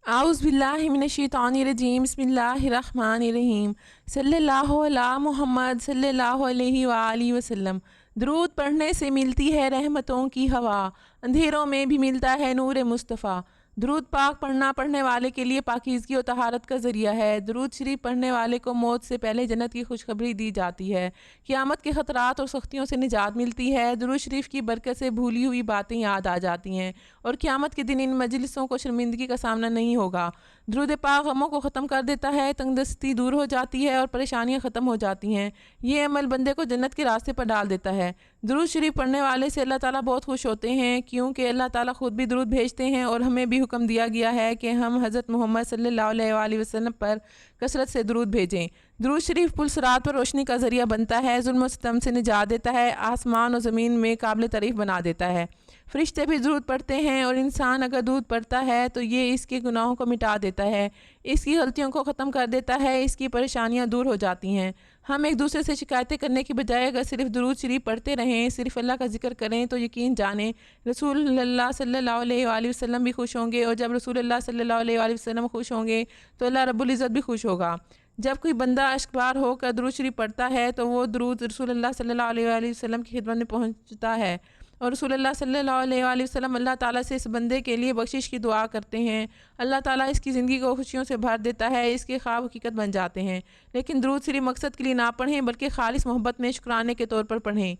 اعوذ باللہ من الشیطان الرجیم بسم اللہ الرحمن الرحیم صلی اللہ علی محمد صلی اللہ علیہ وآلہ وسلم۔ درود پڑھنے سے ملتی ہے رحمتوں کی ہوا، اندھیروں میں بھی ملتا ہے نور مصطفیٰ۔ درود پاک پڑھنا پڑھنے والے کے لیے پاکیزگی و طہارت کا ذریعہ ہے۔ درود شریف پڑھنے والے کو موت سے پہلے جنت کی خوشخبری دی جاتی ہے، قیامت کے خطرات اور سختیوں سے نجات ملتی ہے۔ درود شریف کی برکت سے بھولی ہوئی باتیں یاد آ جاتی ہیں اور قیامت کے دن ان مجلسوں کو شرمندگی کا سامنا نہیں ہوگا۔ درود پاک غموں کو ختم کر دیتا ہے، تنگ دستی دور ہو جاتی ہے اور پریشانیاں ختم ہو جاتی ہیں۔ یہ عمل بندے کو جنت کے راستے پر ڈال دیتا ہے۔ درود شریف پڑھنے والے سے اللہ تعالیٰ بہت خوش ہوتے ہیں، کیونکہ اللہ تعالیٰ خود بھی درود بھیجتے ہیں اور ہمیں بھی حکم دیا گیا ہے کہ ہم حضرت محمد صلی اللہ علیہ وآلہ وسلم پر کثرت سے درود بھیجیں۔ درود شریف پل صراط پر روشنی کا ذریعہ بنتا ہے، ظلم و ستم سے نجات دیتا ہے، آسمان و زمین میں قابل تعریف بنا دیتا ہے۔ فرشتے بھی درود پڑھتے ہیں اور انسان اگر درود پڑھتا ہے تو یہ اس کے گناہوں کو مٹا دیتا ہے، اس کی غلطیوں کو ختم کر دیتا ہے، اس کی پریشانیاں دور ہو جاتی ہیں۔ ہم ایک دوسرے سے شکایتیں کرنے کی بجائے اگر صرف درود شریف پڑھتے رہیں، صرف اللہ کا ذکر کریں تو یقین جانیں رسول اللہ صلی اللہ علیہ وآلہ وسلم بھی خوش ہوں گے، اور جب رسول اللہ صلی اللہ علیہ وآلہ وسلم خوش ہوں گے تو اللہ رب العزت بھی خوش ہوگا۔ جب کوئی بندہ اشکبار ہو کر درود شریف پڑھتا ہے تو وہ درود رسول اللہ صلی اللہ علیہ وآلہ وسلم کی خدمت میں پہنچتا ہے، اور رسول اللہ صلی اللہ علیہ وآلہ وسلم اللہ تعالیٰ سے اس بندے کے لیے بخشش کی دعا کرتے ہیں۔ اللہ تعالیٰ اس کی زندگی کو خوشیوں سے بھر دیتا ہے، اس کے خواب حقیقت بن جاتے ہیں۔ لیکن درود صرف مقصد کے لیے نہ پڑھیں بلکہ خالص محبت میں شکرانے کے طور پر پڑھیں۔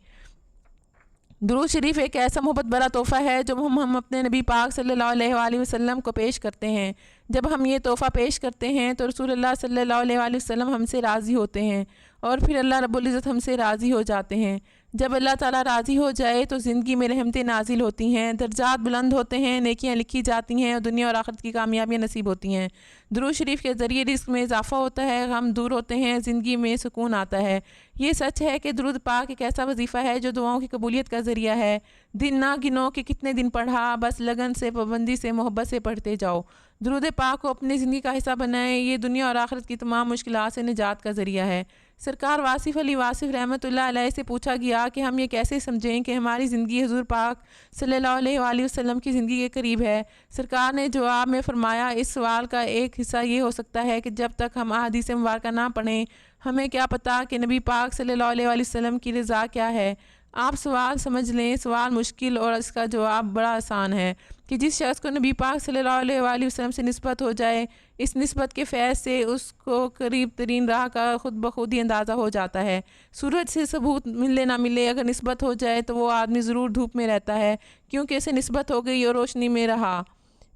درود شریف ایک ایسا محبت بھرا تحفہ ہے جو ہم اپنے نبی پاک صلی اللہ علیہ وآلہ وسلم کو پیش کرتے ہیں۔ جب ہم یہ تحفہ پیش کرتے ہیں تو رسول اللہ صلی اللہ علیہ وآلہ وسلم ہم سے راضی ہوتے ہیں اور پھر اللہ رب العزت ہم سے راضی ہو جاتے ہیں۔ جب اللہ تعالیٰ راضی ہو جائے تو زندگی میں رحمتیں نازل ہوتی ہیں، درجات بلند ہوتے ہیں، نیکیاں لکھی جاتی ہیں اور دنیا اور آخرت کی کامیابیاں نصیب ہوتی ہیں۔ درود شریف کے ذریعے رزق میں اضافہ ہوتا ہے، غم دور ہوتے ہیں، زندگی میں سکون آتا ہے۔ یہ سچ ہے کہ درود پاک ایک ایسا وظیفہ ہے جو دعاؤں کی قبولیت کا ذریعہ ہے۔ دن نہ گنو کہ کتنے دن پڑھا، بس لگن سے، پابندی سے، محبت سے پڑھتے جاؤ۔ درود پاک کو اپنی زندگی کا حصہ بنائیں، یہ دنیا اور آخرت کی تمام مشکلات سے نجات کا ذریعہ ہے۔ سرکار واصف علی واصف رحمۃ اللہ علیہ سے پوچھا گیا کہ ہم یہ کیسے سمجھیں کہ ہماری زندگی حضور پاک صلی اللہ علیہ وآلہ وسلم کی زندگی کے قریب ہے؟ سرکار نے جواب میں فرمایا، اس سوال کا ایک حصہ یہ ہو سکتا ہے کہ جب تک ہم احادیث مبارکہ نہ پڑھیں ہمیں کیا پتہ کہ نبی پاک صلی اللہ علیہ وآلہ وسلم کی رضا کیا ہے۔ آپ سوال سمجھ لیں، سوال مشکل اور اس کا جواب بڑا آسان ہے کہ جس شخص کو نبی پاک صلی اللہ علیہ وآلہ وسلم سے نسبت ہو جائے، اس نسبت کے فیض سے اس کو قریب ترین راہ کا خود بخود ہی اندازہ ہو جاتا ہے۔ سورج سے ثبوت ملے نہ ملے، اگر نسبت ہو جائے تو وہ آدمی ضرور دھوپ میں رہتا ہے، کیونکہ اسے نسبت ہو گئی اور روشنی میں رہا۔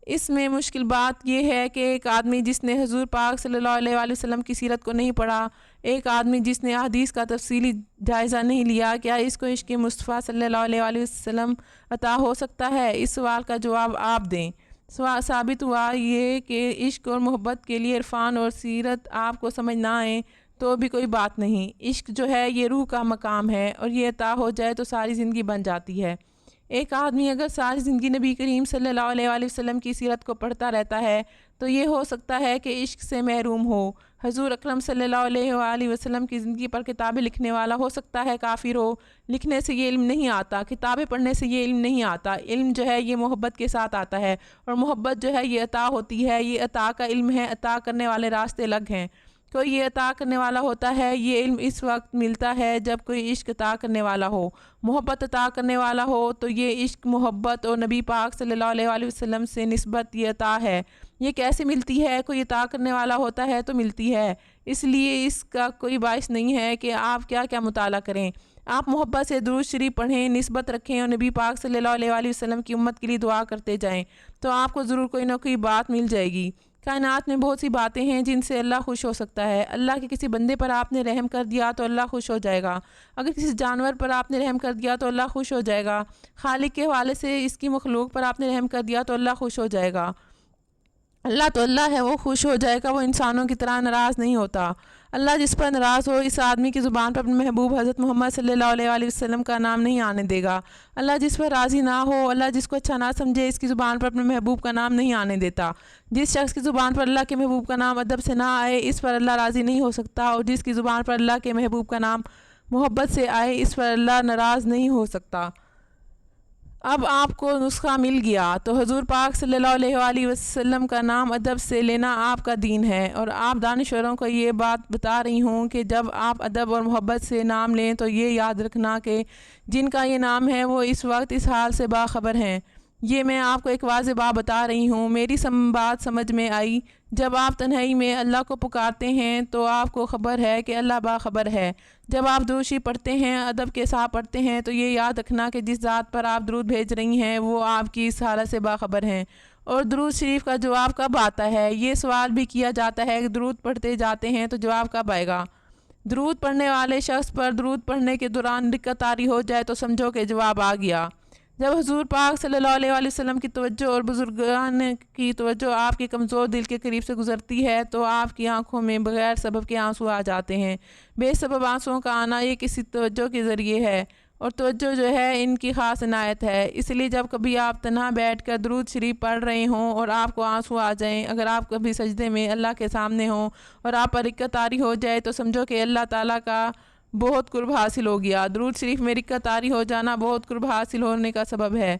اس میں مشکل بات یہ ہے کہ ایک آدمی جس نے حضور پاک صلی اللہ علیہ وآلہ وسلم کی سیرت کو نہیں پڑھا، ایک آدمی جس نے احادیث کا تفصیلی جائزہ نہیں لیا، کیا اس کو عشق مصطفیٰ صلی اللہ علیہ وآلہ وسلم عطا ہو سکتا ہے؟ اس سوال کا جواب آپ دیں۔ ثابت ہوا یہ کہ عشق اور محبت کے لیے عرفان اور سیرت آپ کو سمجھ نہ آئیں تو بھی کوئی بات نہیں۔ عشق جو ہے یہ روح کا مقام ہے اور یہ عطا ہو جائے تو ساری زندگی بن جاتی ہے۔ ایک آدمی اگر ساری زندگی نبی کریم صلی اللہ علیہ وآلہ وسلم کی سیرت کو پڑھتا رہتا ہے تو یہ ہو سکتا ہے کہ عشق سے محروم ہو۔ حضور اکرم صلی اللہ علیہ وآلہ وسلم کی زندگی پر کتابیں لکھنے والا ہو سکتا ہے کافر ہو، لکھنے سے یہ علم نہیں آتا، کتابیں پڑھنے سے یہ علم نہیں آتا۔ علم جو ہے یہ محبت کے ساتھ آتا ہے، اور محبت جو ہے یہ عطا ہوتی ہے، یہ عطا کا علم ہے، عطا کرنے والے راستے الگ ہیں۔ کوئی یہ عطا کرنے والا ہوتا ہے، یہ علم اس وقت ملتا ہے جب کوئی عشق عطا کرنے والا ہو، محبت عطا کرنے والا ہو، تو یہ عشق، محبت اور نبی پاک صلی اللہ علیہ وآلہ وسلم سے نسبت یہ عطا ہے۔ یہ کیسے ملتی ہے؟ کوئی عطا کرنے والا ہوتا ہے تو ملتی ہے، اس لیے اس کا کوئی باعث نہیں ہے کہ آپ کیا کیا مطالعہ کریں۔ آپ محبت سے درود شریف پڑھیں، نسبت رکھیں اور نبی پاک صلی اللہ علیہ وآلہ وسلم کی امت کے لیے دعا کرتے جائیں تو آپ کو ضرور کوئی نہ کوئی بات مل جائے گی۔ کائنات میں بہت سی باتیں ہیں جن سے اللہ خوش ہو سکتا ہے۔ اللہ کے کسی بندے پر آپ نے رحم کر دیا تو اللہ خوش ہو جائے گا، اگر کسی جانور پر آپ نے رحم کر دیا تو اللہ خوش ہو جائے گا، خالق کے حوالے سے اس کی مخلوق پر آپ نے رحم کر دیا تو اللہ خوش ہو جائے گا۔ اللہ تو اللہ ہے، وہ خوش ہو جائے گا، وہ انسانوں کی طرح ناراض نہیں ہوتا۔ اللہ جس پر ناراض ہو اس آدمی کی زبان پر اپنے محبوب حضرت محمد صلی اللہ علیہ وآلہ وسلم کا نام نہیں آنے دے گا۔ اللہ جس پر راضی نہ ہو، اللہ جس کو اچھا نہ سمجھے، اس کی زبان پر اپنے محبوب کا نام نہیں آنے دیتا۔ جس شخص کی زبان پر اللہ کے محبوب کا نام ادب سے نہ آئے، اس پر اللہ راضی نہیں ہو سکتا، اور جس کی زبان پر اللہ کے محبوب کا نام محبت سے آئے، اس پر اللہ ناراض نہیں ہو سکتا۔ اب آپ کو نسخہ مل گیا تو حضور پاک صلی اللہ علیہ وآلہ وسلم کا نام ادب سے لینا آپ کا دین ہے، اور آپ دانشوروں کو یہ بات بتا رہی ہوں کہ جب آپ ادب اور محبت سے نام لیں تو یہ یاد رکھنا کہ جن کا یہ نام ہے وہ اس وقت اس حال سے باخبر ہیں۔ یہ میں آپ کو ایک واضح بات بتا رہی ہوں، میری بات سمجھ میں آئی؟ جب آپ تنہائی میں اللہ کو پکارتے ہیں تو آپ کو خبر ہے کہ اللہ باخبر ہے۔ جب آپ درود شریف پڑھتے ہیں، ادب کے ساتھ پڑھتے ہیں، تو یہ یاد رکھنا کہ جس ذات پر آپ درود بھیج رہی ہیں وہ آپ کی اس حالت سے باخبر ہیں۔ اور درود شریف کا جواب کب آتا ہے، یہ سوال بھی کیا جاتا ہے کہ درود پڑھتے جاتے ہیں تو جواب کب آئے گا؟ درود پڑھنے والے شخص پر درود پڑھنے کے دوران دقت طاری ہو جائے تو سمجھو کہ جواب آ گیا۔ جب حضور پاک صلی اللہ علیہ وآلہ وسلم کی توجہ اور بزرگان کی توجہ آپ کے کمزور دل کے قریب سے گزرتی ہے تو آپ کی آنکھوں میں بغیر سبب کے آنسو آ جاتے ہیں۔ بے سبب آنسوؤں کا آنا یہ کسی توجہ کے ذریعے ہے، اور توجہ جو ہے ان کی خاص عنایت ہے۔ اس لیے جب کبھی آپ تنہا بیٹھ کر درود شریف پڑھ رہے ہوں اور آپ کو آنسو آ جائیں، اگر آپ کبھی سجدے میں اللہ کے سامنے ہوں اور آپ پر رکعت طاری ہو جائے تو سمجھو کہ اللہ تعالیٰ کا بہت قرب حاصل ہو گیا۔ درود شریف میں رکعت طاری ہو جانا بہت قرب حاصل ہونے کا سبب ہے۔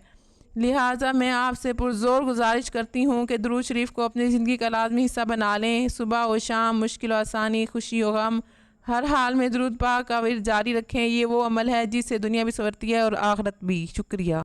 لہٰذا میں آپ سے پرزور گزارش کرتی ہوں کہ درود شریف کو اپنی زندگی کا لازمی حصہ بنا لیں۔ صبح و شام، مشکل و آسانی، خوشی و غم، ہر حال میں درود پاک کا ورد جاری رکھیں۔ یہ وہ عمل ہے جس سے دنیا بھی سنورتی ہے اور آخرت بھی۔ شکریہ۔